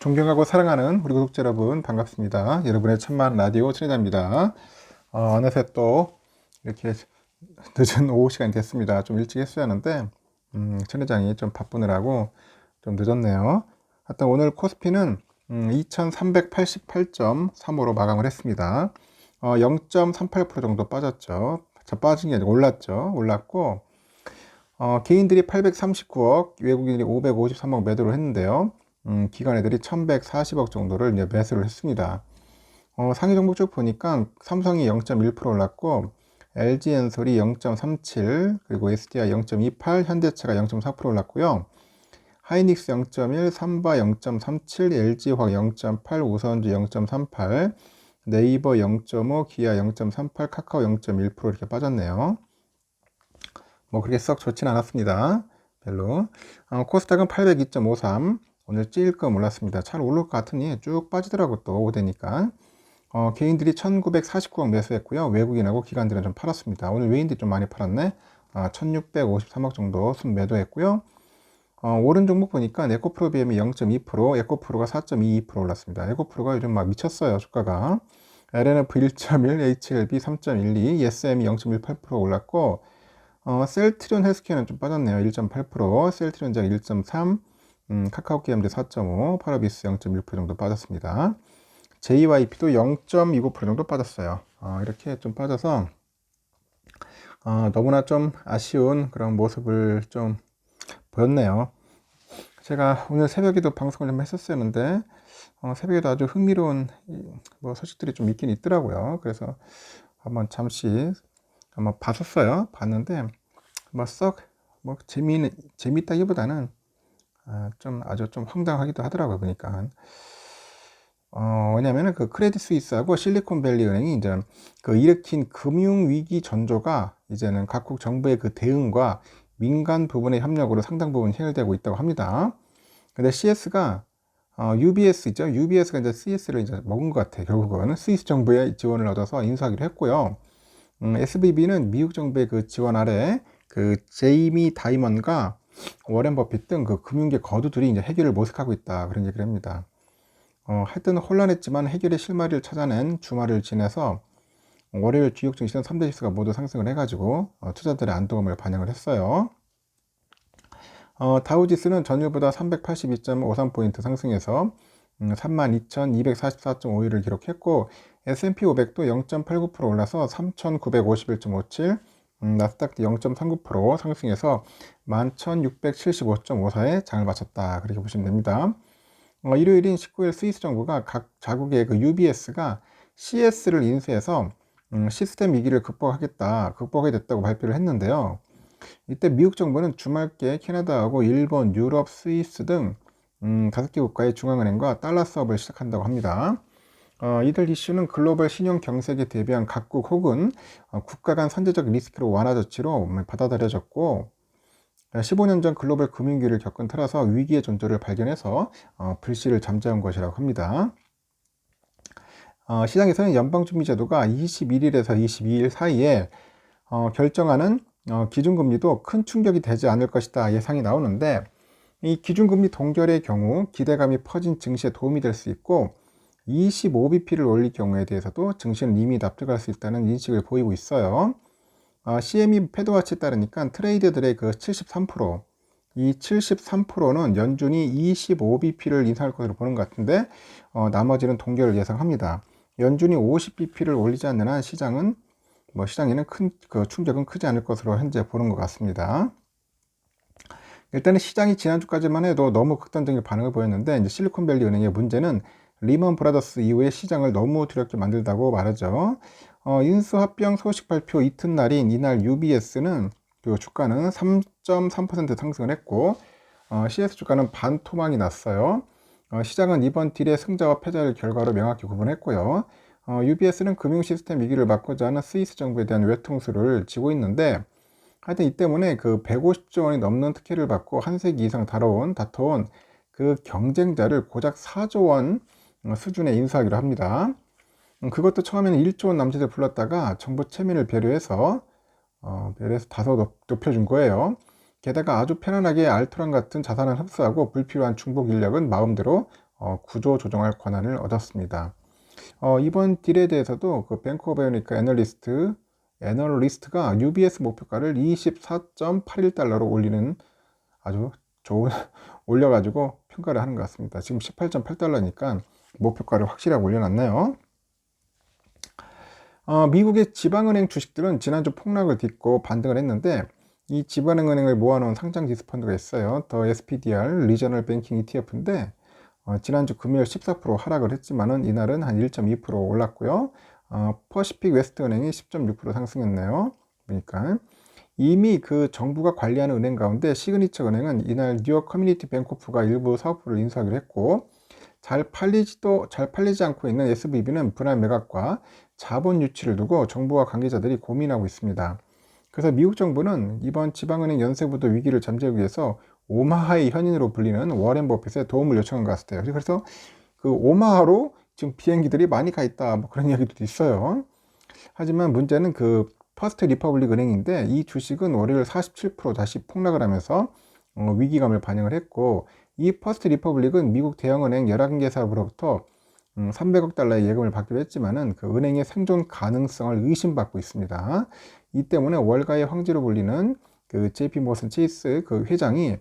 존경하고 사랑하는 우리 구독자 여러분 반갑습니다. 여러분의 천만 라디오 천혜자입니다. 어느새 또 이렇게 늦은 오후 시간이 됐습니다. 좀 일찍 했어야 하는데 천혜장이 좀 바쁘느라고 좀 늦었네요. 하여튼 오늘 코스피는 2388.35로 마감을 했습니다. 0.38% 정도 빠졌죠. 빠진 게 아니고 올랐고 개인들이 839억, 외국인들이 553억 매도를 했는데요. 기관애들이 1140억 정도를 이제 매수를 했습니다. 상위 종목 쭉 보니까 삼성이 0.1% 올랐고, LG엔솔이 0.37, 그리고 SDI 0.28, 현대차가 0.4% 올랐고요. 하이닉스 0.1, 삼바 0.37, LG화학 0.8, 우선주 0.38, 네이버 0.5, 기아 0.38, 카카오 0.1% 이렇게 빠졌네요. 뭐 그렇게 썩 좋진 않았습니다. 별로. 코스닥은 802.53, 오늘 찔끔 올랐습니다. 잘 오를 것 같으니 쭉 빠지더라고 또 오대니까. 개인들이 1949억 매수했고요. 외국인하고 기관들은 좀 팔았습니다. 오늘 외인들이 좀 많이 팔았네. 1653억 정도 순 매도했고요. 오른 종목 보니까 에코프로 BM이 0.2%, 에코프로가 4.22% 올랐습니다. 에코프로가 요즘 막 미쳤어요, 주가가. LNF 1.1, HLB 3.12, SM이 0.18% 올랐고, 셀트리온 헬스케어는 좀 빠졌네요. 1.8%, 셀트리온작 1.3, 카카오 게임즈 4.5, 파라비스 0.1% 정도 빠졌습니다. JYP도 0.29% 정도 빠졌어요. 이렇게 좀 빠져서 너무나 좀 아쉬운 그런 모습을 좀 보였네요. 제가 오늘 새벽에도 방송을 좀 했었었는데 새벽에도 아주 흥미로운 뭐 소식들이 좀 있긴 있더라고요. 그래서 한번 잠시 한번 봤었어요. 봤는데 뭐 재미있다기보다는 좀 아주 좀 황당하기도 하더라고요. 보니까 왜냐면은 그 크레딧 스위스하고 실리콘밸리 은행이 이제 그 일으킨 금융 위기 전조가 이제는 각국 정부의 그 대응과 민간 부분의 협력으로 상당 부분 해결되고 있다고 합니다. 근데 CS가 UBS 있죠. UBS가 이제 CS를 이제 먹은 것 같아요. 결국은 스위스 정부의 지원을 얻어서 인수하기로 했고요. SVB는 미국 정부의 그 지원 아래 그 제이미 다이먼과 워렌 버핏 등 그 금융계 거두들이 이제 해결을 모색하고 있다. 그런 얘기를 합니다. 하여튼 혼란했지만 해결의 실마리를 찾아낸 주말을 지내서 월요일 주요 증시는 3대 지수가 모두 상승을 해가지고 투자들의 안도감을 반영을 했어요. 다우지수는 전일보다 382.53포인트 상승해서 32,244.51을 기록했고, S&P 500도 0.89% 올라서 3,951.57, 나스닥도 0.39% 상승해서 11,675.54에 장을 마쳤다. 그렇게 보시면 됩니다. 일요일인 19일 스위스 정부가 각 자국의 그 UBS가 CS를 인수해서 시스템 위기를 극복하게 됐다고 발표를 했는데요. 이때 미국 정부는 주말께 캐나다하고 일본, 유럽, 스위스 등 5개 국가의 중앙은행과 달러 수업을 시작한다고 합니다. 이들 이슈는 글로벌 신용 경색에 대비한 각국 혹은 국가 간 선제적 리스크로 완화 조치로 받아들여졌고, 15년 전 글로벌 금융위기를 겪은 터라서 위기의 존재를 발견해서 불씨를 잠재운 것이라고 합니다. 시장에서는 연방준비제도가 21일에서 22일 사이에 결정하는 기준금리도 큰 충격이 되지 않을 것이다 예상이 나오는데, 이 기준금리 동결의 경우 기대감이 퍼진 증시에 도움이 될 수 있고, 25bp를 올릴 경우에 대해서도 증시는 이미 납득할 수 있다는 인식을 보이고 있어요. CME 패드와치에 따르니까 트레이드들의 그 73%, 이 73%는 연준이 25bp를 인상할 것으로 보는 것 같은데, 나머지는 동결을 예상합니다. 연준이 50bp를 올리지 않는 한 시장에는 큰 그 충격은 크지 않을 것으로 현재 보는 것 같습니다. 일단은 시장이 지난주까지만 해도 너무 극단적인 반응을 보였는데, 이제 실리콘밸리 은행의 문제는 리먼 브라더스 이후에 시장을 너무 두렵게 만들다고 말하죠. 인수합병 소식 발표 이튿날인 이날 UBS는 그 주가는 3.3% 상승을 했고, CS 주가는 반토막이 났어요. 시장은 이번 딜의 승자와 패자를 결과로 명확히 구분했고요. UBS는 금융 시스템 위기를 막고자 하는 스위스 정부에 대한 외통수를 지고 있는데, 하여튼 이 때문에 그 150조 원이 넘는 특혜를 받고 한 세기 이상 다퉈온 그 경쟁자를 고작 4조 원 수준에 인수하기로 합니다. 그것도 처음에는 1조 원 남짓을 불렀다가 정부 체면을 배려해서 다소 높여준 거예요. 게다가 아주 편안하게 알토란 같은 자산을 흡수하고 불필요한 중복 인력은 마음대로 구조 조정할 권한을 얻었습니다. 이번 딜에 대해서도 그 뱅크 오브 아메리카 애널리스트가 UBS 목표가를 24.81달러로 올리는 아주 좋은 올려가지고 평가를 하는 것 같습니다. 지금 18.8달러니까 목표가를 확실하게 올려놨네요. 미국의 지방은행 주식들은 지난주 폭락을 딛고 반등을 했는데, 이 지방은행을 모아놓은 상장 지수 펀드가 있어요. 더 SPDR 리저널 뱅킹 ETF인데 지난주 금요일 14% 하락을 했지만은 이날은 한 1.2% 올랐고요. 퍼시픽 웨스트 은행이 10.6% 상승했네요. 그러니까 이미 그 정부가 관리하는 은행 가운데 시그니처 은행은 이날 뉴욕 커뮤니티 뱅코프가 일부 사업부를 인수하기로 했고, 잘 팔리지 않고 있는 SVB는 분할 매각과 자본 유치를 두고 정부와 관계자들이 고민하고 있습니다. 그래서 미국 정부는 이번 지방은행 연쇄부도 위기를 잠재우기 위해서 오마하의 현인으로 불리는 워렌 버핏의 도움을 요청한 것 같아요. 그래서 그 오마하로 지금 비행기들이 많이 가 있다, 뭐 그런 이야기도 있어요. 하지만 문제는 그 퍼스트 리퍼블릭 은행인데, 이 주식은 월요일 47% 다시 폭락을 하면서 위기감을 반영을 했고, 이 퍼스트 리퍼블릭은 미국 대형은행 11개 사업으로부터 300억 달러의 예금을 받기로 했지만은 그 은행의 생존 가능성을 의심받고 있습니다. 이 때문에 월가의 황제로 불리는 그 JP 모건 체이스 그 회장이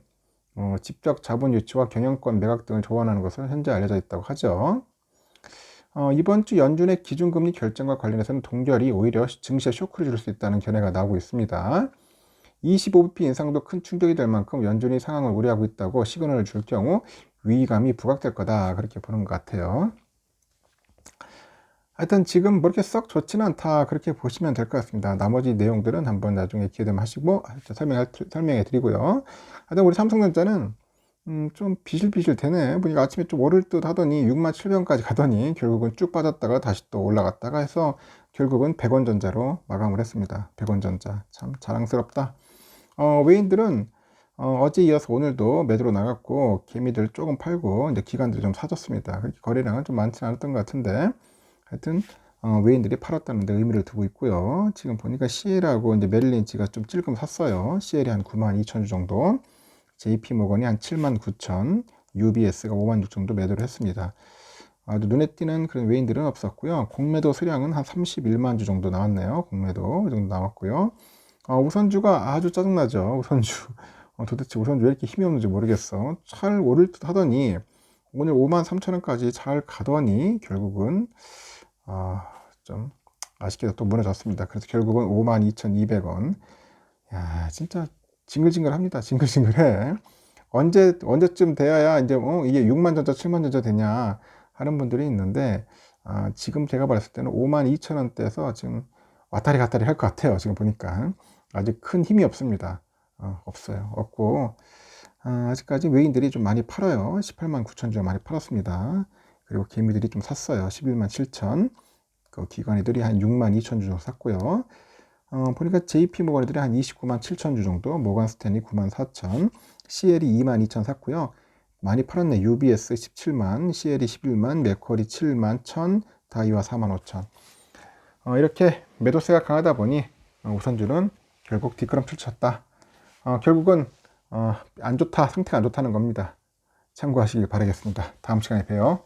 직접 자본 유치와 경영권 매각 등을 조언하는 것으로 현재 알려져 있다고 하죠. 이번 주 연준의 기준금리 결정과 관련해서는 동결이 오히려 증시에 쇼크를 줄 수 있다는 견해가 나오고 있습니다. 25bp 인상도 큰 충격이 될 만큼 연준이 상황을 우려하고 있다고 시그널을 줄 경우 위기감이 부각될 거다, 그렇게 보는 것 같아요. 하여튼 지금 뭐 이렇게 썩 좋지는 않다, 그렇게 보시면 될 것 같습니다. 나머지 내용들은 한번 나중에 기회 되면 하시고 설명해 드리고요. 하여튼 우리 삼성전자는 좀 비실비실 되네. 보니까 아침에 좀 오를 듯 하더니 67,000원까지 가더니 결국은 쭉 빠졌다가 다시 또 올라갔다가 해서 결국은 100원 전자로 마감을 했습니다. 100원 전자 참 자랑스럽다. 외인들은 어제 이어서 오늘도 매도로 나갔고, 개미들 조금 팔고 이제 기관들 좀 사줬습니다. 그렇게 거래량은 좀 많지 않았던 것 같은데, 하여튼 외인들이 팔았다는 데 의미를 두고 있고요. 지금 보니까 CL하고 이제 메릴린치가 좀 찔끔 샀어요. CL이 한 92,000주 정도, JP모건이 한 79,000, UBS가 56,000 정도 매도를 했습니다. 아주 눈에 띄는 그런 외인들은 없었고요. 공매도 수량은 한 31만 주 정도 나왔네요. 공매도 이 정도 나왔고요. 우선주가 아주 짜증나죠. 우선주. 도대체 우선주 왜 이렇게 힘이 없는지 모르겠어. 잘 오를 듯 하더니 오늘 53,000원까지 잘 가더니 결국은 좀 아쉽게도 또 무너졌습니다. 그래서 결국은 52,200원. 야, 진짜 징글징글합니다. 징글징글해. 언제쯤 돼야 이제 이게 6만 전자, 7만 전자 되냐 하는 분들이 있는데, 지금 제가 봤을 때는 52,000원대에서 지금 왔다리 갔다리 할 것 같아요. 지금 보니까 아직 큰 힘이 없습니다. 없어요. 없고, 아직까지 외인들이 좀 많이 팔아요. 18만 9천 주 많이 팔았습니다. 그리고 개미들이 좀 샀어요. 11만 7천. 그 기관이들이 한 6만 2천 주 정도 샀고요. 보니까 JP 모건이들이 한 29만 7천 주 정도, 모건 스탠리 9만 4천, CL이 2만 2천 샀고요. 많이 팔았네. UBS 17만, CL이 11만, 맥쿼리 7만 1천, 다이와 4만 5천. 이렇게 매도세가 강하다 보니 우선주는 결국 뒷걸음질 쳤다. 결국은 안 좋다, 상태가 안 좋다는 겁니다. 참고하시길 바라겠습니다. 다음 시간에 봬요.